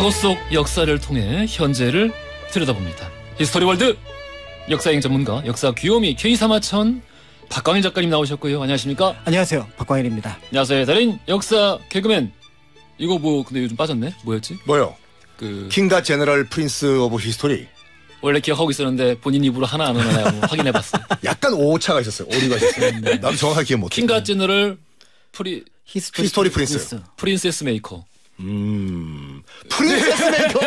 과거 속 역사를 통해 현재를 들여다봅니다. 히스토리월드 역사여행 전문가 역사 귀요미 K3하천 박광일 작가님 나오셨고요. 안녕하십니까? 안녕하세요. 박광일입니다. 안녕하세요. 달인 역사 개그맨. 이거 뭐 근데 요즘 빠졌네? 뭐였지? 뭐요? 킹과 제너럴 프린스 오브 히스토리. 원래 기억하고 있었는데 본인 입으로 하나 안 하나 확인해봤어. 약간 오차가 있었어요. 오류가 있었어요. 나도 정확하게 기억 못해. 킹과 제너럴 히스토리 프린스. 프린세스 메이커. 프린세스 메이커.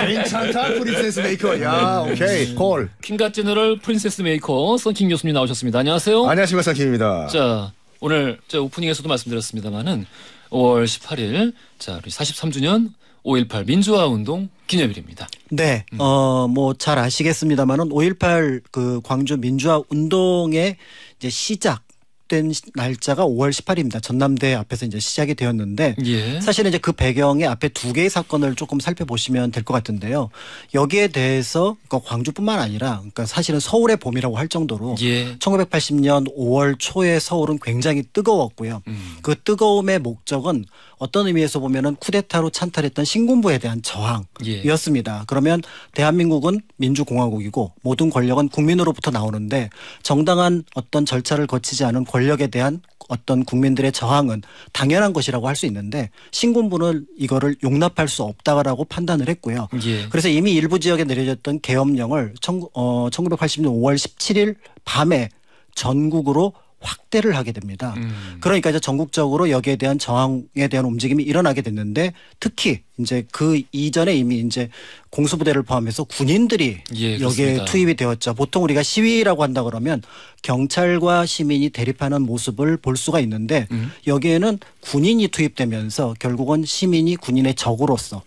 괜찮다. 프린세스 메이커. 야, 오케이. 콜. 킹과 제너럴 프린세스 메이커 썬킹 교수님 나오셨습니다. 안녕하세요. 안녕하십니까, 썬킹입니다. 자, 오늘 제가 오프닝에서도 말씀드렸습니다만은 5월 18일 자, 우리 43주년 5.18 민주화 운동 기념일입니다. 네, 뭐 잘 아시겠습니다만은 5.18 그 광주 민주화 운동의 이제 시작된 날짜가 5월 18일입니다. 전남대 앞에서 이제 시작이 되었는데 예. 사실은 이제 그 배경에 앞에 두 개의 사건을 조금 살펴보시면 될 것 같은데요. 여기에 대해서 그러니까 광주뿐만 아니라 그러니까 사실은 서울의 봄이라고 할 정도로 예. 1980년 5월 초에 서울은 굉장히 뜨거웠고요. 그 뜨거움의 목적은 어떤 의미에서 보면은 쿠데타로 찬탈했던 신군부에 대한 저항이었습니다. 그러면 대한민국은 민주공화국이고 모든 권력은 국민으로부터 나오는데 정당한 어떤 절차를 거치지 않은 권력에 대한 어떤 국민들의 저항은 당연한 것이라고 할 수 있는데 신군부는 이거를 용납할 수 없다라고 판단을 했고요. 예. 그래서 이미 일부 지역에 내려졌던 계엄령을 1980년 5월 17일 밤에 전국으로 확대를 하게 됩니다. 그러니까 이제 전국적으로 여기에 대한 저항에 대한 움직임이 일어나게 됐는데 특히 이제 그 이전에 이미 이제 공수부대를 포함해서 군인들이 예, 여기에 그렇습니다. 투입이 되었죠. 보통 우리가 시위라고 한다 그러면 경찰과 시민이 대립하는 모습을 볼 수가 있는데 여기에는 군인이 투입되면서 결국은 시민이 군인의 적으로서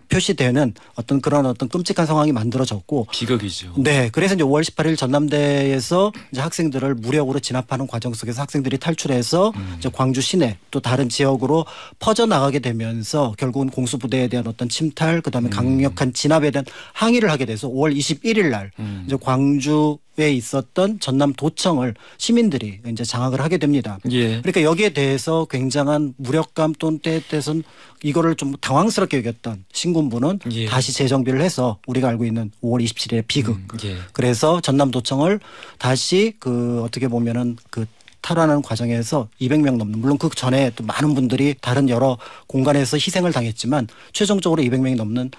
표시되는 어떤 그런 어떤 끔찍한 상황이 만들어졌고 비극이죠. 네, 그래서 이제 5월 18일 전남대에서 이제 학생들을 무력으로 진압하는 과정 속에서 학생들이 탈출해서 이제 광주 시내 또 다른 지역으로 퍼져 나가게 되면서 결국은 공수부대에 대한 어떤 침탈, 그다음에 강력한 진압에 대한 항의를 하게 돼서 5월 21일 날 이제 광주에 있었던 전남도청을 시민들이 이제 장악을 하게 됩니다. 예. 그러니까 여기에 대해서 굉장한 무력감 또는 때에 대해서는 이거를 좀 당황스럽게 여겼던 신군부는 예. 다시 재정비를 해서 우리가 알고 있는 5월 27일의 비극. 예. 그래서 전남도청을 다시 그 어떻게 보면은 그 탈환하는 과정에서 200명 넘는 물론 그 전에 또 많은 분들이 다른 여러 공간에서 희생을 당했지만 최종적으로 200명이 넘는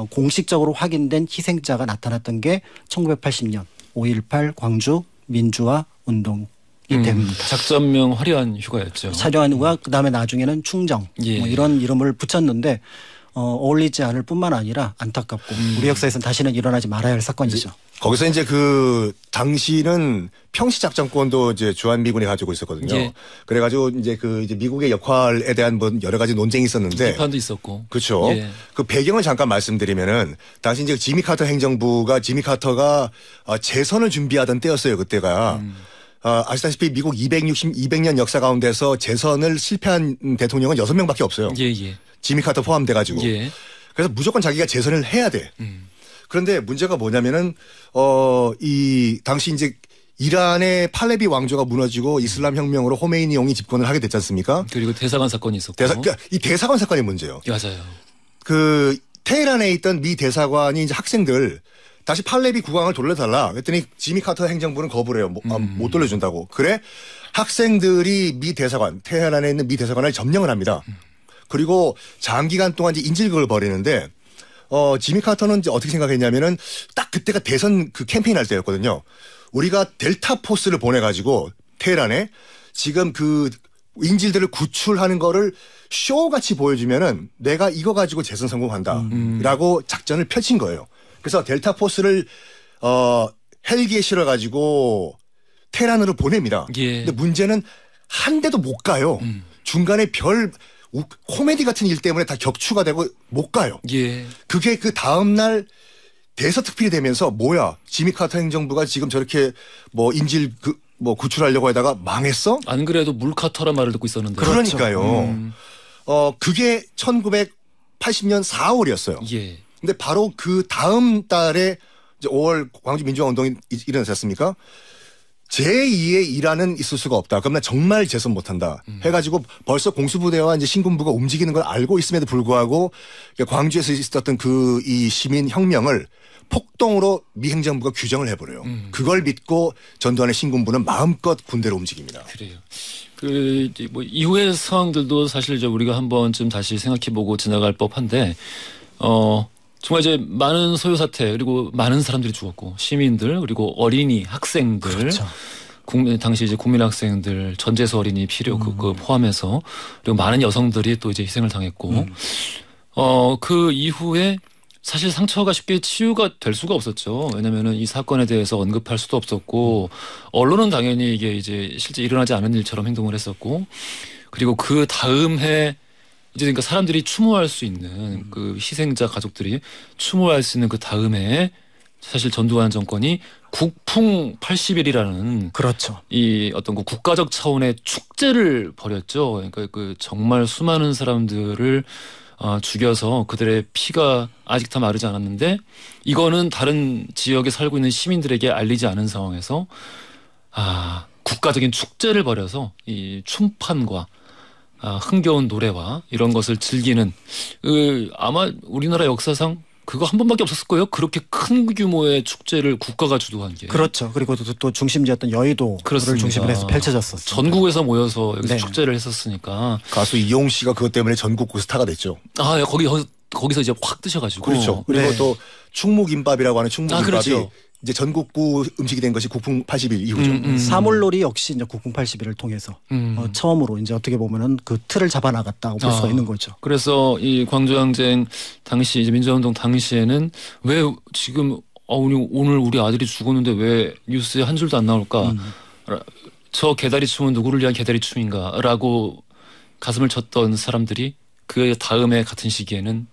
공식적으로 확인된 희생자가 나타났던 게 1980년 5.18 광주 민주화 운동. 됩니다. 작전명 화려한 휴가였죠. 화려한 휴가 그다음에 나중에는 충정 예. 뭐 이런 이름을 붙였는데 어울리지 않을 뿐만 아니라 안타깝고 우리 역사에서는 다시는 일어나지 말아야 할 사건이죠. 거기서 이제 그 당시는 평시 작전권도 이제 주한미군이 가지고 있었거든요. 예. 그래가지고 이제 그 이제 미국의 역할에 대한 뭐 여러 가지 논쟁이 있었는데. 비판도 있었고. 그렇죠. 예. 그 배경을 잠깐 말씀드리면은 당시 이제 지미 카터 행정부가 지미 카터가 재선을 준비하던 때였어요. 그때가. 아시다시피 미국 200년 역사 가운데서 재선을 실패한 대통령은 6명밖에 없어요. 예, 예. 지미 카터 포함돼가지고. 예. 그래서 무조건 자기가 재선을 해야 돼. 그런데 문제가 뭐냐면은 이 당시 이제 이란의 팔레비 왕조가 무너지고 이슬람 혁명으로 호메이니 용이 집권을 하게 됐지 않습니까? 그리고 대사관 사건이 있었고. 그러니까 이 대사관 사건이 문제예요. 맞아요. 그 테헤란에 있던 미 대사관이 이제 학생들 다시 팔레비 국왕을 돌려달라. 그랬더니 지미 카터 행정부는 거부를 해요. 못 돌려준다고. 그래 학생들이 미 대사관 테헤란에 있는 미 대사관을 점령을 합니다. 그리고 장기간 동안 이제 인질극을 벌이는데 지미 카터는 이제 어떻게 생각했냐면은 딱 그때가 대선 그 캠페인 할 때였거든요. 우리가 델타 포스를 보내가지고 테헤란에 지금 그 인질들을 구출하는 거를 쇼같이 보여주면은 내가 이거 가지고 재선 성공한다라고 작전을 펼친 거예요. 그래서 델타 포스를 헬기에 실어가지고 테헤란으로 보냅니다. 예. 근데 문제는 한 대도 못 가요. 중간에 별 코미디 같은 일 때문에 다 격추가 되고 못 가요. 예. 그게 그 다음 날 대서특필이 되면서 뭐야 지미 카터 행정부가 지금 저렇게 뭐 인질 뭐 구출하려고 하다가 망했어? 안 그래도 물카터란 말을 듣고 있었는데. 그러니까요. 그게 1980년 4월이었어요. 예. 근데 바로 그 다음 달에 이제 5월 광주 민주화 운동이 일어났지 않습니까? 제2의 일화는 있을 수가 없다. 그럼 나 정말 재선 못한다. 해가지고 벌써 공수부대와 이제 신군부가 움직이는 걸 알고 있음에도 불구하고 광주에서 있었던 이 시민 혁명을 폭동으로 미 행정부가 규정을 해버려요. 그걸 믿고 전두환의 신군부는 마음껏 군대로 움직입니다. 그래요. 뭐 이후의 상황들도 사실 이제 우리가 한 번쯤 다시 생각해보고 지나갈 법한데, 정말 이제 많은 소요 사태 그리고 많은 사람들이 죽었고 시민들 그리고 어린이 학생들, 그렇죠. 당시 이제 국민 학생들 전재수 어린이 필요 그거 포함해서 그리고 많은 여성들이 또 이제 희생을 당했고, 그 이후에 사실 상처가 쉽게 치유가 될 수가 없었죠. 왜냐면은 이 사건에 대해서 언급할 수도 없었고, 언론은 당연히 이게 이제 실제 일어나지 않은 일처럼 행동을 했었고, 그리고 그 다음 해 이제 그러니까 사람들이 추모할 수 있는 그 희생자 가족들이 추모할 수 있는 그 다음에 사실 전두환 정권이 국풍 80일이라는 그렇죠. 이 어떤 그 국가적 차원의 축제를 벌였죠. 그러니까 그 정말 수많은 사람들을 죽여서 그들의 피가 아직 다 마르지 않았는데 이거는 다른 지역에 살고 있는 시민들에게 알리지 않은 상황에서 국가적인 축제를 벌여서 이 춤판과 흥겨운 노래와 이런 것을 즐기는 아마 우리나라 역사상 그거 한 번밖에 없었을 거예요. 그렇게 큰 규모의 축제를 국가가 주도한 게. 그렇죠. 그리고 또 중심지였던 여의도를 그렇습니다. 중심으로 해서 펼쳐졌었어요. 전국에서 모여서 여기서 네. 축제를 했었으니까. 가수 이용 씨가 그것 때문에 전국구 스타가 됐죠. 거기서 이제 확 뜨셔가지고. 그렇죠. 그리고 네. 또 충무김밥이라고 하는 충무김밥이 그렇죠. 이제 전국구 음식이 된 것이 국풍 80일 이후죠. 사물놀이 역시 이제 국풍 80일을 통해서 처음으로 이제 어떻게 보면은 그 틀을 잡아나갔다고 볼 수가 있는 거죠. 그래서 이 광주항쟁 당시 이제 민주화운동 당시에는 왜 지금 오늘 우리 아들이 죽었는데 왜 뉴스에 한 줄도 안 나올까? 저 개다리 춤은 누구를 위한 개다리 춤인가라고 가슴을 쳤던 사람들이 그 다음에 같은 시기에는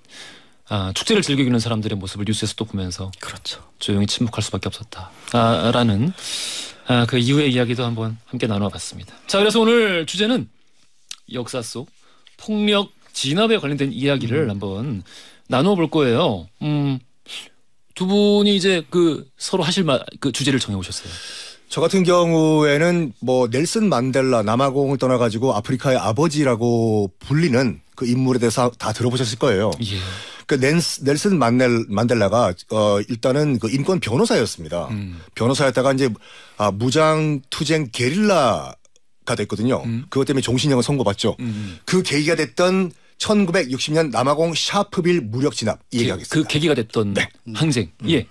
축제를 즐기는 사람들의 모습을 뉴스에서 또 보면서 그렇죠. 조용히 침묵할 수밖에 없었다. 라는 그 이후의 이야기도 한번 함께 나눠봤습니다. 자, 그래서 오늘 주제는 역사 속 폭력 진압에 관련된 이야기를 한번 나누어 볼 거예요. 두 분이 이제 서로 하실 그 주제를 정해 오셨어요. 저 같은 경우에는 뭐 넬슨 만델라 남아공을 떠나가지고 아프리카의 아버지라고 불리는 그 인물에 대해서 다 들어보셨을 거예요. 예. 그 넬슨 만델라가 일단은 그 인권 변호사였습니다. 변호사였다가 이제 무장 투쟁 게릴라가 됐거든요. 그것 때문에 종신형을 선고받죠. 그 계기가 됐던 1960년 남아공 샤프빌 무력 진압 이 얘기하겠습니다. 그 계기가 됐던 항쟁. 예.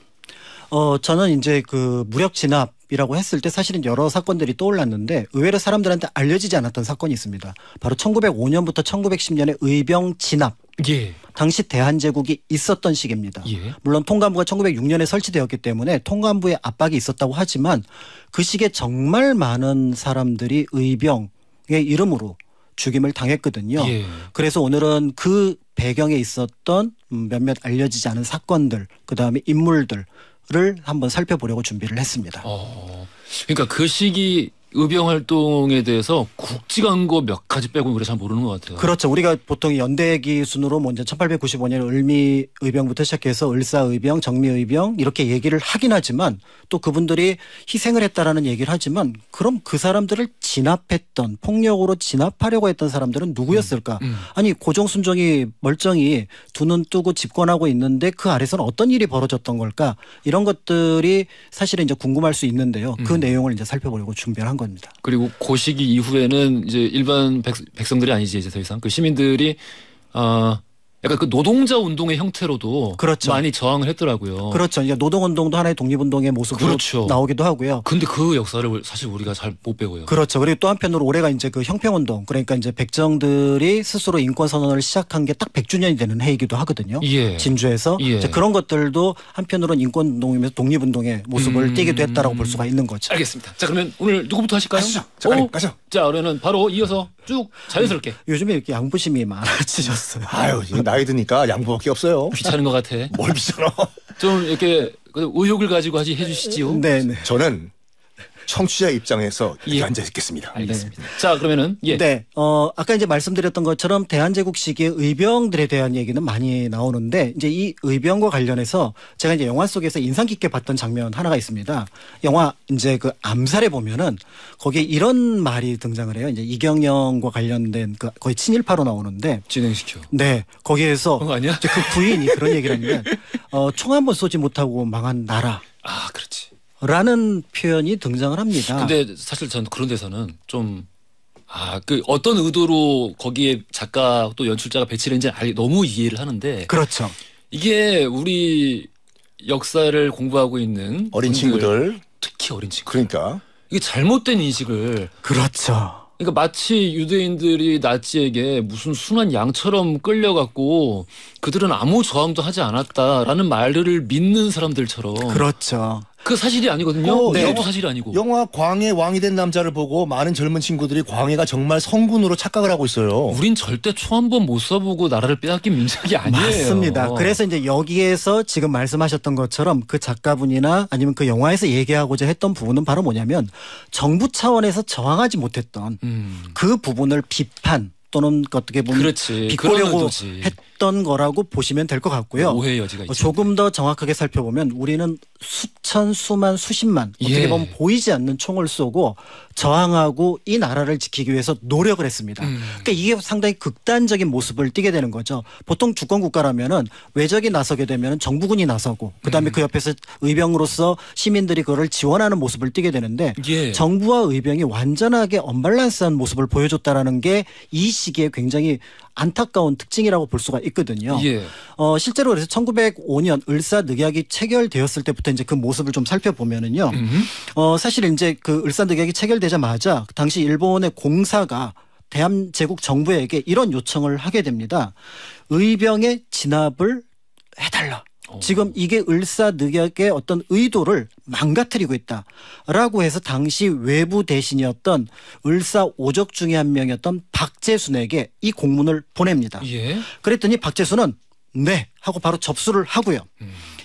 저는 이제 그 무력 진압이라고 했을 때 사실은 여러 사건들이 떠올랐는데 의외로 사람들한테 알려지지 않았던 사건이 있습니다. 바로 1905년부터 1910년의 의병 진압. 예. 당시 대한제국이 있었던 시기입니다. 예. 물론 통감부가 1906년에 설치되었기 때문에 통감부의 압박이 있었다고 하지만 그 시기에 정말 많은 사람들이 의병의 이름으로 죽임을 당했거든요. 예. 그래서 오늘은 그 배경에 있었던 몇몇 알려지지 않은 사건들, 그다음에 인물들을 한번 살펴보려고 준비를 했습니다. 그러니까 그 시기 의병 활동에 대해서 국지광고 몇 가지 빼고 우리가 잘 모르는 것 같아요. 그렇죠. 우리가 보통 연대기 순으로 먼저 1895년 을미 의병부터 시작해서 을사 의병, 정미 의병 이렇게 얘기를 하긴 하지만 또 그분들이 희생을 했다라는 얘기를 하지만 그럼 그 사람들을 진압했던 폭력으로 진압하려고 했던 사람들은 누구였을까? 아니 고종순종이 멀쩡히 두 눈 뜨고 집권하고 있는데 그 아래서는 어떤 일이 벌어졌던 걸까? 이런 것들이 사실은 이제 궁금할 수 있는데요. 그 내용을 이제 살펴보려고 준비를 한 겁니다. 그리고 그 시기 이후에는 이제 일반 백성들이 아니지 이제 더 이상 그 시민들이 약간 그 노동자 운동의 형태로도 그렇죠. 많이 저항을 했더라고요. 그렇죠. 이제 노동운동도 하나의 독립운동의 모습으로 그렇죠. 나오기도 하고요. 근데 그 역사를 사실 우리가 잘 못 배워요. 그렇죠. 그리고 또 한편으로 올해가 이제 그 형평운동, 그러니까 이제 백정들이 스스로 인권선언을 시작한 게 딱 100주년이 되는 해이기도 하거든요. 예. 진주에서 예. 이제 그런 것들도 한편으로는 인권운동이면서 독립운동의 모습을 띠기도 했다라고 볼 수가 있는 거죠. 알겠습니다. 자, 그러면 오늘 누구부터 하실까요? 가시죠. 작가님, 가죠. 자, 그러면 바로 이어서 쭉 자연스럽게. 요즘에 이렇게 양보심이 많아지셨어요. 아유, 이제 나이 드니까 양보밖에 없어요. 귀찮은 것 같아. 뭘 귀찮아. 좀 이렇게 의욕을 가지고 해주시지요. 네네. 저는 청취자 입장에서 이렇게 앉아 있겠습니다. 알겠습니다. 네. 자, 그러면은 네. 아까 이제 말씀드렸던 것처럼 대한제국 시기의 의병들에 대한 얘기는 많이 나오는데 이제 이 의병과 관련해서 제가 이제 영화 속에서 인상 깊게 봤던 장면 하나가 있습니다. 영화 이제 그 암살에 보면은 거기에 이런 말이 등장을 해요. 이제 이경영과 관련된 그 거의 친일파로 나오는데 진행시켜. 네. 거기에서 아니야? 그 부인이 그런 얘기를 하는데 총 한 번 쏘지 못하고 망한 나라. 아, 그렇지. 라는 표현이 등장을 합니다. 근데 사실 전 그런 데서는 좀 그 어떤 의도로 거기에 작가 또 연출자가 배치를 했는지 너무 이해를 하는데. 그렇죠. 이게 우리 역사를 공부하고 있는 어린 친구들, 특히 어린 친구. 그러니까 이게 잘못된 인식을. 그렇죠. 그러니까 마치 유대인들이 나치에게 무슨 순한 양처럼 끌려갔고 그들은 아무 저항도 하지 않았다라는 말을 믿는 사람들처럼. 그렇죠. 그 사실이 아니거든요. 네. 이것도 사실이 아니고. 영화 광해 왕이 된 남자를 보고 많은 젊은 친구들이 광해가 정말 성군으로 착각을 하고 있어요. 우린 절대 총 한 번 못 쏴보고 나라를 빼앗긴 민족이 아니에요. 맞습니다. 그래서 이제 여기에서 지금 말씀하셨던 것처럼 그 작가분이나 아니면 그 영화에서 얘기하고자 했던 부분은 바로 뭐냐면 정부 차원에서 저항하지 못했던 그 부분을 비판 또는 어떻게 보면 그렇지. 비꼬려고 했던 거라고 보시면 될 것 같고요. 오해의 여지가 있죠. 조금 더 정확하게 살펴보면 우리는 수천, 수만, 수십만 어떻게 보면 보이지 않는 총을 쏘고 저항하고 이 나라를 지키기 위해서 노력을 했습니다. 그러니까 이게 상당히 극단적인 모습을 띠게 되는 거죠. 보통 주권 국가라면은 외적이 나서게 되면 정부군이 나서고 그다음에 그 옆에서 의병으로서 시민들이 그거를 지원하는 모습을 띠게 되는데 정부와 의병이 완전하게 언밸런스한 모습을 보여줬다라는 게 이 시기에 굉장히 안타까운 특징이라고 볼 수가 있거든요. 실제로 그래서 1905년 을사늑약이 체결되었을 때부터 이제 그 모습을 좀 살펴보면은요. 사실 이제 그 을사늑약이 체결되자마자 당시 일본의 공사가 대한제국 정부에게 이런 요청을 하게 됩니다. 의병의 진압을 해달라. 지금 이게 을사늑약의 어떤 의도를 망가뜨리고 있다라고 해서 당시 외부 대신이었던 을사오적 중에 한 명이었던 박재순에게 이 공문을 보냅니다. 그랬더니 박재순은 네 하고 바로 접수를 하고요.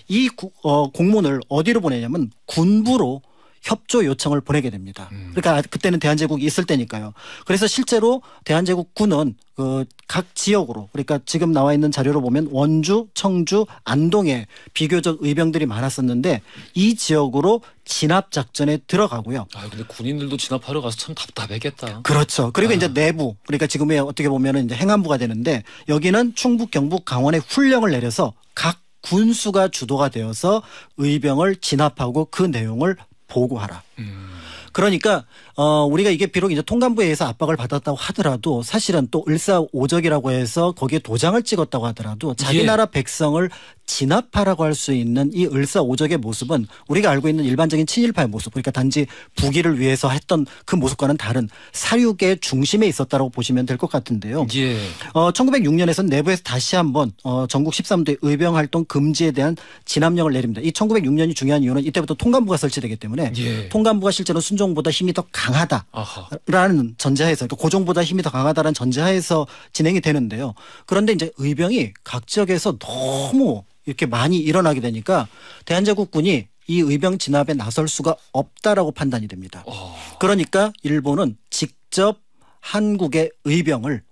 이 공문을 어디로 보내냐면 군부로 협조 요청을 보내게 됩니다. 그러니까 그때는 대한제국이 있을 때니까요. 그래서 실제로 대한제국군은 각 지역으로 그러니까 지금 나와 있는 자료로 보면 원주, 청주, 안동에 비교적 의병들이 많았었는데 이 지역으로 진압 작전에 들어가고요. 근데 군인들도 진압하러 가서 참 답답했겠다. 그렇죠. 그리고 이제 내부 그러니까 지금의 어떻게 보면은 이제 행안부가 되는데 여기는 충북, 경북, 강원에 훈령을 내려서 각 군수가 주도가 되어서 의병을 진압하고 그 내용을 보고하라. 그러니까 우리가 이게 비록 이제 통감부에 의해서 압박을 받았다고 하더라도 사실은 또 을사오적이라고 해서 거기에 도장을 찍었다고 하더라도 자기 나라 백성을 진압하라고 할 수 있는 이 을사오적의 모습은 우리가 알고 있는 일반적인 친일파의 모습 그러니까 단지 부귀를 위해서 했던 그 모습과는 다른 사륙의 중심에 있었다고 보시면 될 것 같은데요. 1906년에서는 내부에서 다시 한번 전국 13대 의병 활동 금지에 대한 진압령을 내립니다. 이 1906년이 중요한 이유는 이때부터 통감부가 설치되기 때문에 통감부가 실제로 순종보다 힘이 더 강하다라는 전제하에서 그러니까 고종보다 힘이 더 강하다라는 전제하에서 진행이 되는데요. 그런데 이제 의병이 각 지역에서 너무 이렇게 많이 일어나게 되니까 대한제국군이 이 의병 진압에 나설 수가 없다라고 판단이 됩니다. 그러니까 일본은 직접 한국의 의병을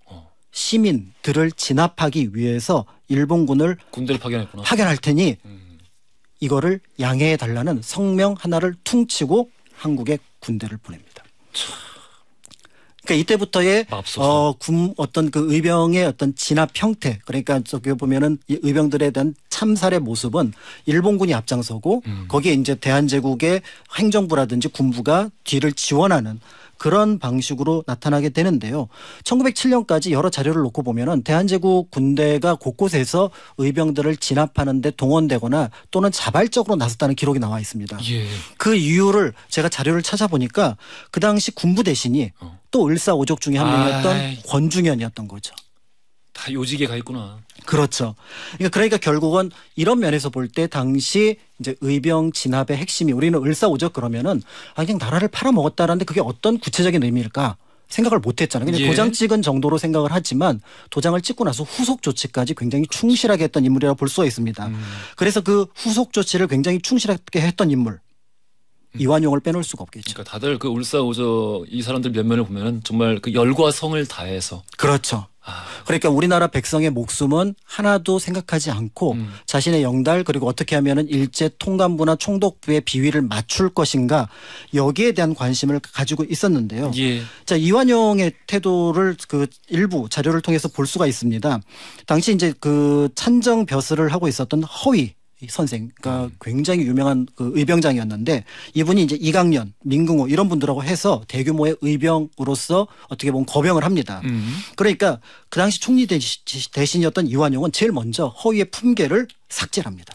시민들을 진압하기 위해서 일본군을 군대를 파견했구나. 파견할 테니 이거를 양해해 달라는 성명 하나를 퉁치고 한국에 군대를 보냅니다. 그러니까 이때부터의 어떤 그 의병의 어떤 진압 형태 그러니까 저기 보면은 이 의병들에 대한 참살의 모습은 일본군이 앞장서고 거기에 이제 대한제국의 행정부라든지 군부가 뒤를 지원하는 그런 방식으로 나타나게 되는데요. 1907년까지 여러 자료를 놓고 보면은 대한제국 군대가 곳곳에서 의병들을 진압하는 데 동원되거나 또는 자발적으로 나섰다는 기록이 나와 있습니다. 그 이유를 제가 자료를 찾아보니까 그 당시 군부 대신이 또 을사오적 중에 한 명이었던 권중현이었던 거죠. 다 요직에 가 있구나. 그렇죠. 그러니까 결국은 이런 면에서 볼 때 당시 이제 의병 진압의 핵심이 우리는 을사오적 그러면은 그냥 나라를 팔아먹었다라는데 그게 어떤 구체적인 의미일까 생각을 못했잖아요. 그냥 도장 찍은 정도로 생각을 하지만 도장을 찍고 나서 후속 조치까지 굉장히 충실하게 했던 인물이라고 볼 수가 있습니다. 그래서 그 후속 조치를 굉장히 충실하게 했던 인물 이완용을 빼놓을 수가 없겠죠. 그러니까 다들 그 울사오적 이 사람들 면면을 보면은 정말 그 열과 성을 다해서. 그렇죠. 그러니까 우리나라 백성의 목숨은 하나도 생각하지 않고 자신의 영달 그리고 어떻게 하면은 일제 통감부나 총독부의 비위를 맞출 것인가 여기에 대한 관심을 가지고 있었는데요. 예. 자, 이완용의 태도를 그 일부 자료를 통해서 볼 수가 있습니다. 당시 이제 그 찬정 벼슬을 하고 있었던 허위 선생, 그러니까 굉장히 유명한 그 의병장이었는데 이분이 이제 이강년, 민궁호 이런 분들하고 해서 대규모의 의병으로서 어떻게 보면 거병을 합니다. 그러니까 그 당시 총리 대신이었던 이완용은 제일 먼저 허위의 품계를 삭제합니다.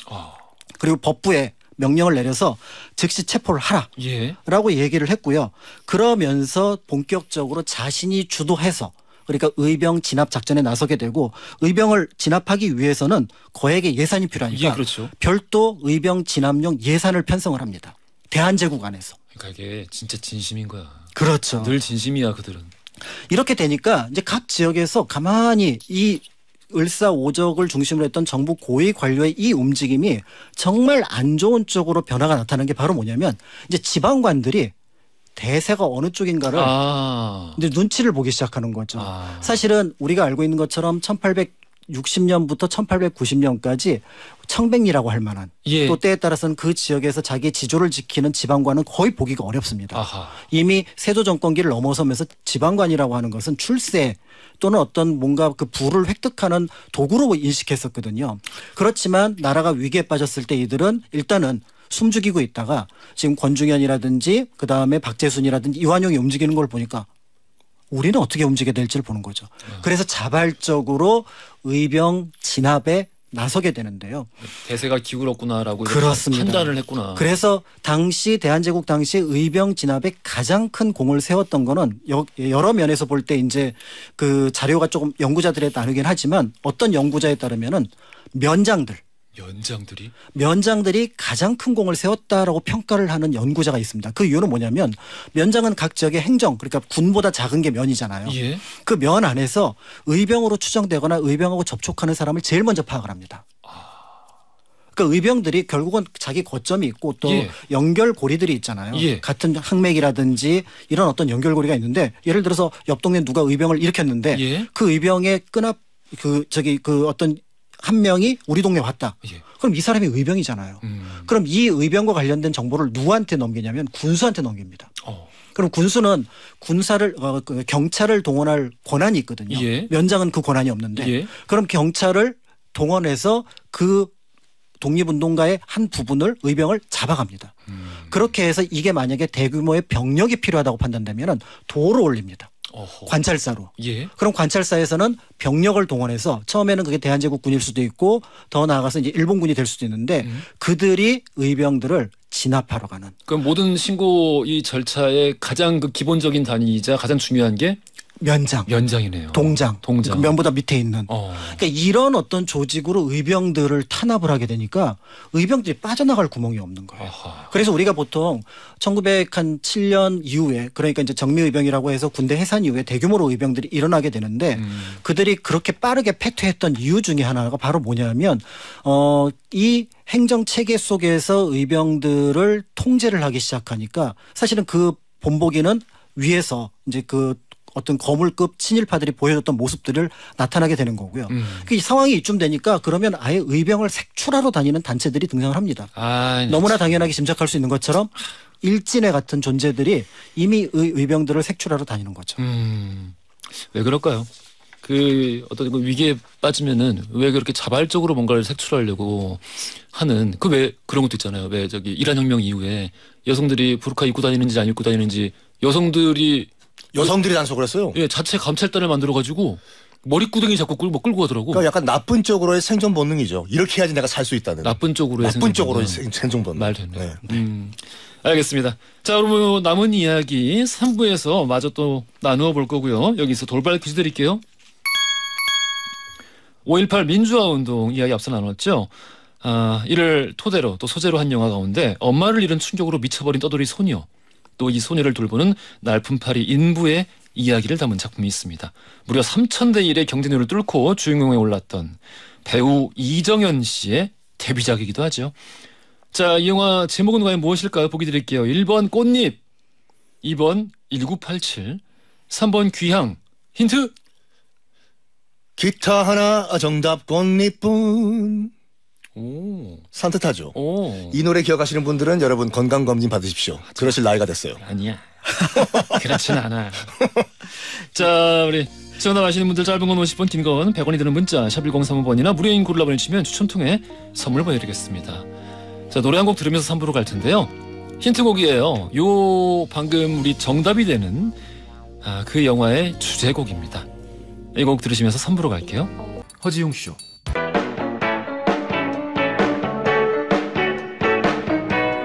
그리고 법부에 명령을 내려서 즉시 체포를 하라라고 얘기를 했고요. 그러면서 본격적으로 자신이 주도해서 그러니까 의병 진압 작전에 나서게 되고 의병을 진압하기 위해서는 거액의 예산이 필요하니까 그렇죠. 별도 의병 진압용 예산을 편성을 합니다. 대한제국 안에서. 그러니까 이게 진짜 진심인 거야. 그렇죠. 늘 진심이야 그들은. 이렇게 되니까 이제 각 지역에서 가만히 이 을사오적을 중심으로 했던 정부 고위 관료의 이 움직임이 정말 안 좋은 쪽으로 변화가 나타난 게 바로 뭐냐면 이제 지방관들이 대세가 어느 쪽인가를 이제 눈치를 보기 시작하는 거죠. 사실은 우리가 알고 있는 것처럼 1860년부터 1890년까지 청백리라고 할 만한 또 때에 따라서는 그 지역에서 자기의 지조를 지키는 지방관은 거의 보기가 어렵습니다. 이미 세조 정권기를 넘어서면서 지방관이라고 하는 것은 출세 또는 어떤 뭔가 그 부를 획득하는 도구로 인식했었거든요. 그렇지만 나라가 위기에 빠졌을 때 이들은 일단은 숨죽이고 있다가 지금 권중현이라든지 그다음에 박재순이라든지 이완용이 움직이는 걸 보니까 우리는 어떻게 움직여야 될지를 보는 거죠. 그래서 자발적으로 의병 진압에 나서게 되는데요. 대세가 기울었구나라고 그렇습니다. 판단을 했구나. 그래서 당시 대한제국 당시 의병 진압에 가장 큰 공을 세웠던 거는 여러 면에서 볼 때 이제 그 자료가 조금 연구자들에 따르긴 하지만 어떤 연구자에 따르면은 면장들이 가장 큰 공을 세웠다라고 평가를 하는 연구자가 있습니다. 그 이유는 뭐냐면 면장은 각 지역의 행정 그러니까 군보다 작은 게 면이잖아요. 그 면 안에서 의병으로 추정되거나 의병하고 접촉하는 사람을 제일 먼저 파악을 합니다. 그러니까 의병들이 결국은 자기 거점이 있고 또 연결고리들이 있잖아요. 같은 항맥이라든지 이런 어떤 연결고리가 있는데 예를 들어서 옆 동네 누가 의병을 일으켰는데 그 의병의 끈앞 그 어떤 한 명이 우리 동네에 왔다. 그럼 이 사람이 의병이잖아요. 그럼 이 의병과 관련된 정보를 누구한테 넘기냐면 군수한테 넘깁니다. 그럼 군수는 경찰을 동원할 권한이 있거든요. 면장은 그 권한이 없는데 그럼 경찰을 동원해서 그 독립운동가의 한 부분을 의병을 잡아갑니다. 그렇게 해서 이게 만약에 대규모의 병력이 필요하다고 판단되면 도로 올립니다. 관찰사로. 그럼 관찰사에서는 병력을 동원해서 처음에는 그게 대한제국 군일 수도 있고 더 나아가서 이제 일본군이 될 수도 있는데 그들이 의병들을 진압하러 가는. 그럼 모든 신고 이 절차의 가장 그 기본적인 단위이자 가장 중요한 게 면장이네요. 동장. 그 면보다 밑에 있는. 그러니까 이런 어떤 조직으로 의병들을 탄압을 하게 되니까 의병들이 빠져나갈 구멍이 없는 거예요. 그래서 우리가 보통 1907년 이후에 그러니까 이제 정미의병이라고 해서 군대 해산 이후에 대규모로 의병들이 일어나게 되는데 그들이 그렇게 빠르게 패퇴했던 이유 중에 하나가 바로 뭐냐면 이 행정 체계 속에서 의병들을 통제를 하기 시작하니까 사실은 그 본보기는 위에서 이제 그 어떤 거물급 친일파들이 보여줬던 모습들을 나타나게 되는 거고요. 이 상황이 이쯤 되니까 그러면 아예 의병을 색출하러 다니는 단체들이 등장을 합니다. 너무나 당연하게 짐작할 수 있는 것처럼 일진회 같은 존재들이 이미 의병들을 색출하러 다니는 거죠. 왜 그럴까요? 그 어떤 그 위기에 빠지면은 왜 그렇게 자발적으로 뭔가를 색출하려고 하는 그 왜 그런 것도 있잖아요. 왜 저기 이란 혁명 이후에 여성들이 부르카 입고 다니는지 안 입고 다니는지 여성들이 단속을 했어요. 자체 감찰단을 만들어가지고 머리구덩이 자꾸 끌고 가더라고. 그러니까 약간 나쁜 쪽으로의 생존 본능이죠. 이렇게 해야지 내가 살 수 있다는. 나쁜 쪽으로의 생존 본능. 말 됐네. 알겠습니다. 자, 그러면 남은 이야기 3부에서 마저 또 나누어 볼 거고요. 여기서 돌발 퀴즈 드릴게요. 5.18 민주화운동 이야기 앞서 나눴죠. 이를 토대로 또 소재로 한 영화 가운데 엄마를 잃은 충격으로 미쳐버린 떠돌이 소녀 또 이 소녀를 돌보는 날품팔이 인부의 이야기를 담은 작품이 있습니다. 무려 3,000대 1의 경쟁률을 뚫고 주인공에 올랐던 배우 이정현 씨의 데뷔작이기도 하죠. 자, 이 영화 제목은 과연 무엇일까요? 보기 드릴게요. 1번 꽃잎, 2번 1987, 3번 귀향. 힌트? 기타 하나 정답 꽃잎뿐. 오. 산뜻하죠. 오. 이 노래 기억하시는 분들은 여러분 건강검진 받으십시오. 그러실 나이가 됐어요. 아니야. 그렇진 않아. 자, 우리 전화하시는 분들 짧은 건 50원, 긴 건 100원이 드는 문자 샵 1035번이나 무료인 글로 보내주시면 추첨 통해 선물 보내드리겠습니다. 자, 노래 한 곡 들으면서 3부로 갈 텐데요. 힌트곡이에요. 요 방금 우리 정답이 되는 그 영화의 주제곡입니다. 이 곡 들으시면서 3부로 갈게요. 허지용 쇼.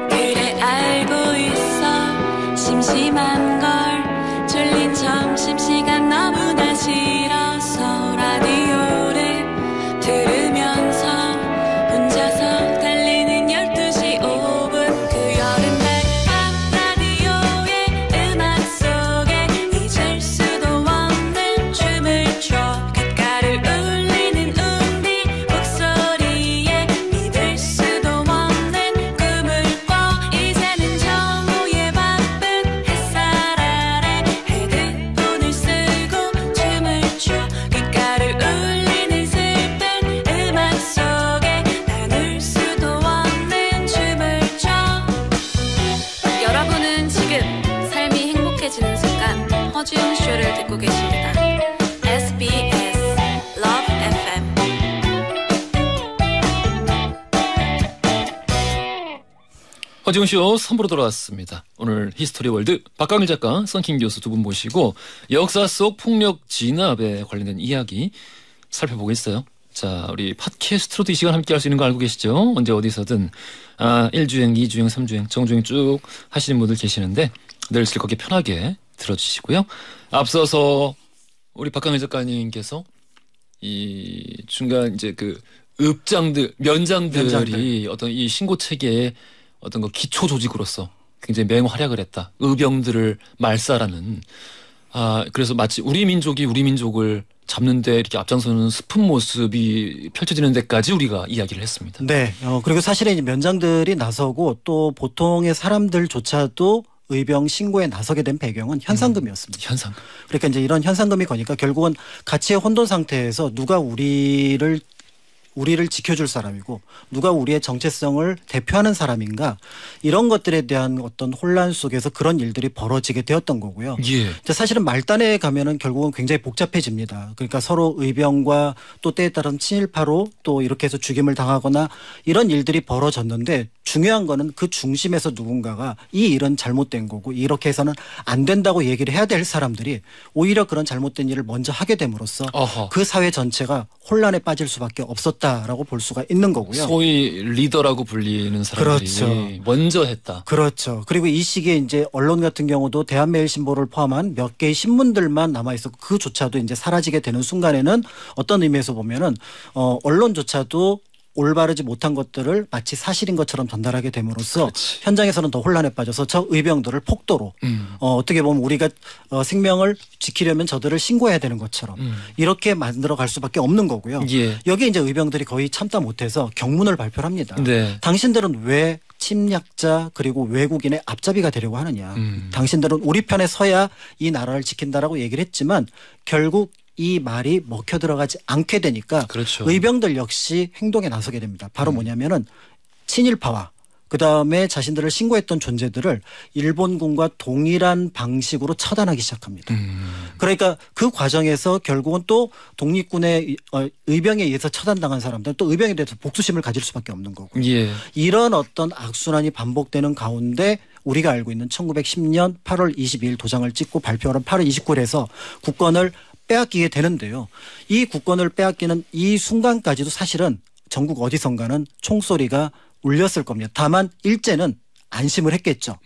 그래 알고 있어 심심한 걸 졸린 점심시간 너무나 싫어서 라디오를 들으면서 혼자서 달리는 12시 5분 그 여름날 밤 라디오의 음악 속에 잊을 수도 없는 춤을 춰 귓가를 울리는 우리 목소리에 믿을 수도 없는 꿈을 꿔 이제는 정오의 바쁜 햇살 아래 헤드폰을 쓰고 춤을 춰 귓가를 울리는 슬픈 음악 속에 나눌 수도 없는 춤을 춰 여러분은 지금 삶이 행복해지는 순간 허지웅 쇼를 듣고 계십니다. SBS Love FM 허지웅 쇼 3부로 돌아왔습니다. 오늘 히스토리 월드 박강일 작가, 썬킹 교수 두 분 모시고 역사 속 폭력 진압에 관련된 이야기 살펴보고 있어요. 자, 우리 팟캐스트로도 이 시간 함께 할 수 있는 거 알고 계시죠? 언제 어디서든 1주행, 2주행, 3주행, 정주행 쭉 하시는 분들 계시는데 늘 즐겁게 편하게 들어주시고요. 앞서서 우리 박강일 작가님께서 이 중간 이제 그 읍장들, 면장들이 어떤 이 신고 체계의 어떤 그 기초 조직으로서 굉장히 맹활약을 했다. 의병들을 말살하는. 그래서 마치 우리 민족이 우리 민족을 잡는데 이렇게 앞장서는 스픈 모습이 펼쳐지는 데까지 우리가 이야기를 했습니다. 네. 그리고 사실은 이제 면장들이 나서고 또 보통의 사람들조차도 의병 신고에 나서게 된 배경은 현상금이었습니다. 현상금. 그러니까 이제 이런 현상금이 거니까 결국은 가치의 혼돈 상태에서 누가 우리를 지켜줄 사람이고 누가 우리의 정체성을 대표하는 사람인가 이런 것들에 대한 어떤 혼란 속에서 그런 일들이 벌어지게 되었던 거고요. 예. 사실은 말단에 가면은 결국은 굉장히 복잡해집니다. 그러니까 서로 의병과 또 때에 따른 친일파로 또 이렇게 해서 죽임을 당하거나 이런 일들이 벌어졌는데 중요한 거는 그 중심에서 누군가가 이 일은 잘못된 거고 이렇게 해서는 안 된다고 얘기를 해야 될 사람들이 오히려 그런 잘못된 일을 먼저 하게 됨으로써 그 사회 전체가 혼란에 빠질 수밖에 없었다라고 볼 수가 있는 거고요. 소위 리더라고 불리는 사람들이 그렇죠. 먼저 했다. 그렇죠. 그리고 이 시기에 이제 언론 같은 경우도 대한매일신보를 포함한 몇 개의 신문들만 남아 있었고 그조차도 이제 사라지게 되는 순간에는 어떤 의미에서 보면은 언론조차도 올바르지 못한 것들을 마치 사실인 것처럼 전달하게 됨으로써 그렇지. 현장에서는 더 혼란에 빠져서 저 의병들을 폭도로 어떻게 보면 우리가 생명을 지키려면 저들을 신고해야 되는 것처럼 이렇게 만들어 갈 수밖에 없는 거고요. 예. 여기에 이제 의병들이 거의 참다 못해서 경문을 발표를 합니다. 네. 당신들은 왜 침략자 그리고 외국인의 앞잡이가 되려고 하느냐. 당신들은 우리 편에 서야 이 나라를 지킨다라고 얘기를 했지만 결국 이 말이 먹혀 들어가지 않게 되니까 그렇죠. 의병들 역시 행동에 나서게 됩니다. 바로 뭐냐면은 친일파와 그다음에 자신들을 신고했던 존재들을 일본군과 동일한 방식으로 처단하기 시작합니다. 그러니까 그 과정에서 결국은 또 독립군의 의병에 의해서 처단당한 사람들은 또 의병에 대해서 복수심을 가질 수밖에 없는 거고 예. 이런 어떤 악순환이 반복되는 가운데 우리가 알고 있는 1910년 8월 22일 도장을 찍고 발표하는 8월 29일에서 국권을 빼앗기게 되는데요. 이 국권을 빼앗기는 이 순간까지도 사실은 전국 어디선가는 총소리가 울렸을 겁니다. 다만 일제는 안심을 했겠죠.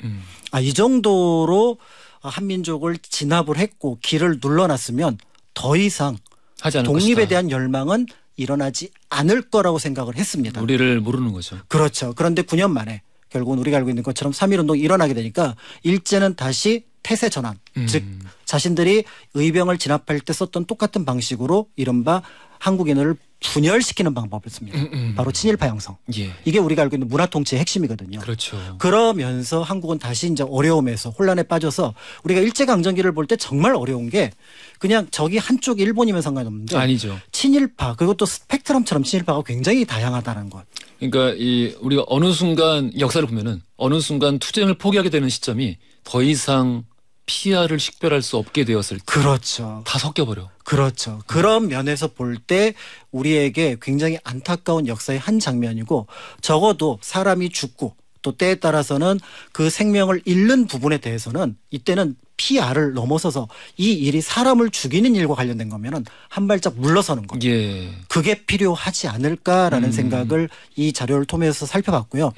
이 정도로 한민족을 진압을 했고 길을 눌러놨으면 더 이상 독립에 것이다. 대한 열망은 일어나지 않을 거라고 생각을 했습니다. 우리를 모르는 거죠. 그렇죠. 그런데 9년 만에 결국은 우리가 알고 있는 것처럼 3.1운동이 일어나게 되니까 일제는 다시 태세 전환, 즉 자신들이 의병을 진압할 때 썼던 똑같은 방식으로 이른바 한국인을 분열시키는 방법이었습니다. 바로 친일파 형성. 예. 이게 우리가 알고 있는 문화 통치의 핵심이거든요. 그렇죠. 그러면서 한국은 다시 이제 어려움에서 혼란에 빠져서 우리가 일제강점기를 볼 때 정말 어려운 게 그냥 저기 한쪽 일본이면 상관없는데 아니죠. 친일파 그것도 스펙트럼처럼 친일파가 굉장히 다양하다는 것. 그러니까 우리가 어느 순간 역사를 보면은 어느 순간 투쟁을 포기하게 되는 시점이 더 이상 피아를 식별할 수 없게 되었을 때 그렇죠. 다 섞여버려. 그렇죠. 그런 면에서 볼 때 우리에게 굉장히 안타까운 역사의 한 장면이고 적어도 사람이 죽고 또 때에 따라서는 그 생명을 잃는 부분에 대해서는 이때는 PR을 넘어서서 이 일이 사람을 죽이는 일과 관련된 거면은 한 발짝 물러서는 거죠. 예. 그게 필요하지 않을까라는 생각을 이 자료를 통해서 살펴봤고요.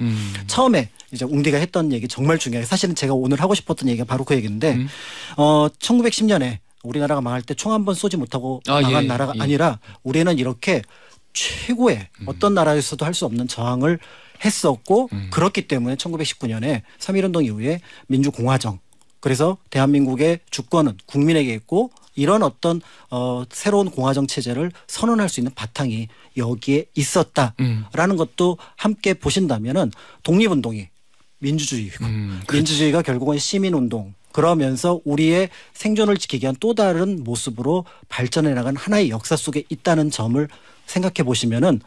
처음에 이제 웅디가 했던 얘기 정말 중요해요. 사실은 제가 오늘 하고 싶었던 얘기가 바로 그 얘기인데 1910년에 우리나라가 망할 때 총 한 번 쏘지 못하고 망한 예, 나라가 예. 아니라 우리는 이렇게 최고의 어떤 나라에서도 할 수 없는 저항을 했었고 그렇기 때문에 1919년에 3.1운동 이후에 민주공화정 그래서 대한민국의 주권은 국민에게 있고 이런 어떤 새로운 공화정 체제를 선언할 수 있는 바탕이 여기에 있었다라는 것도 함께 보신다면은 독립운동이 민주주의이고 민주주의가 결국은 시민운동 그러면서 우리의 생존을 지키기 위한 또 다른 모습으로 발전해 나간 하나의 역사 속에 있다는 점을 생각해 보시면은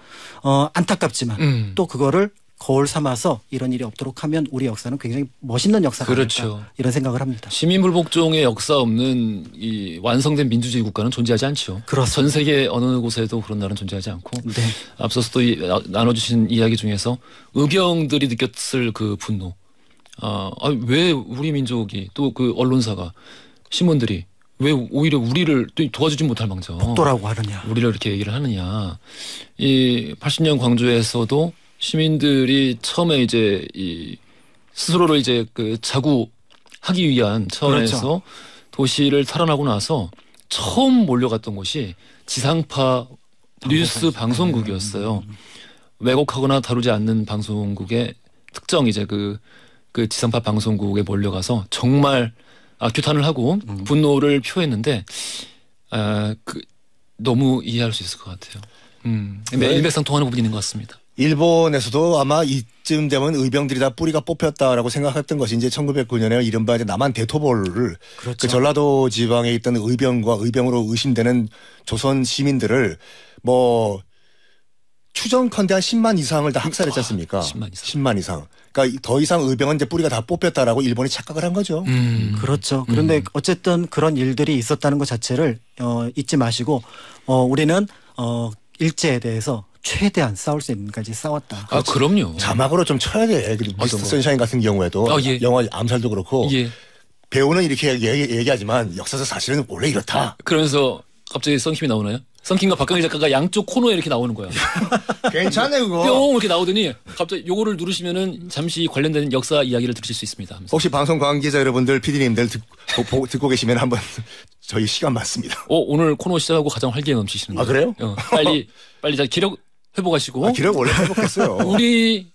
안타깝지만 또 그거를 거울 삼아서 이런 일이 없도록 하면 우리 역사는 굉장히 멋있는 역사가 그렇죠. 아닐까 이런 생각을 합니다. 시민불복종의 역사 없는 이 완성된 민주주의 국가는 존재하지 않죠. 그렇습니다. 전 세계 어느 곳에도 그런 나라는 존재하지 않고 네. 앞서서 또 나눠주신 이야기 중에서 의병들이 느꼈을 그 분노. 왜 우리 민족이 또 그 언론사가 신문들이 왜 오히려 우리를 또 도와주지 못할 망정 복도라고 하느냐. 우리를 이렇게 얘기를 하느냐. 이 80년 광주에서도 시민들이 처음에 이제 이 스스로를 이제 그 자구하기 위한 차원에서 그렇죠. 도시를 탈환하고 나서 처음 몰려갔던 곳이 지상파 뉴스 방송국이었어요. 왜곡하거나 다루지 않는 방송국의 특정 이제 그 지상파 방송국에 몰려가서 정말 규탄을 하고 분노를 표했는데 너무 이해할 수 있을 것 같아요. 일맥상통하는 부분이 있는 것 같습니다. 일본에서도 아마 이쯤 되면 의병들이 다 뿌리가 뽑혔다라고 생각했던 것이 이제 1909년에 이른바 이제 남한 대토벌을 그렇죠. 그 전라도 지방에 있던 의병과 의병으로 의심되는 조선 시민들을 뭐 추정컨대 한 10만 이상을 다 학살했지 않습니까? 10만 이상. 그러니까 더 이상 의병은 이제 뿌리가 다 뽑혔다라고 일본이 착각을 한 거죠. 그렇죠. 그런데 어쨌든 그런 일들이 있었다는 것 자체를 잊지 마시고 우리는 일제에 대해서 최대한 싸울 수 있는까지 싸웠다. 그럼요. 자막으로 좀 쳐야 돼. 미스터 선샤인 같은 경우에도 예. 영화 암살도 그렇고 예. 배우는 이렇게 얘기하지만 역사적 사실은 원래 이렇다. 그러면서 갑자기 썬킴이 나오나요? 썬킴과 박강일 작가가 양쪽 코너에 이렇게 나오는 거야. 괜찮네 그거. 뿅 이렇게 나오더니 갑자기 요거를 누르시면은 잠시 관련된 역사 이야기를 들으실 수 있습니다. 하면서. 혹시 방송 관계자 여러분들, PD님들 듣고 계시면 한번 저희 시간 많습니다. 오늘 코너 시작하고 가장 활기가 넘치시는 거예요. 그래요? 빨리 자 기력 회복하시고. 기력 원래 회복했어요. 우리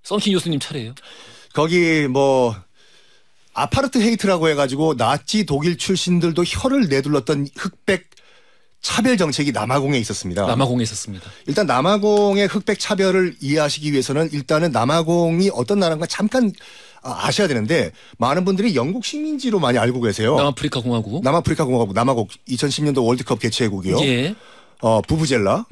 썬킴 교수님 차례예요. 거기 뭐 아파르트 헤이트라고 해가지고 나치 독일 출신들도 혀를 내둘렀던 흑백 차별 정책이 남아공에 있었습니다. 남아공에 있었습니다. 일단 남아공의 흑백 차별을 이해하시기 위해서는 일단은 남아공이 어떤 나라인가 잠깐 아셔야 되는데 많은 분들이 영국 식민지로 많이 알고 계세요. 남아프리카 공화국. 남아공 2010년도 월드컵 개최국이요. 예. 부부젤라.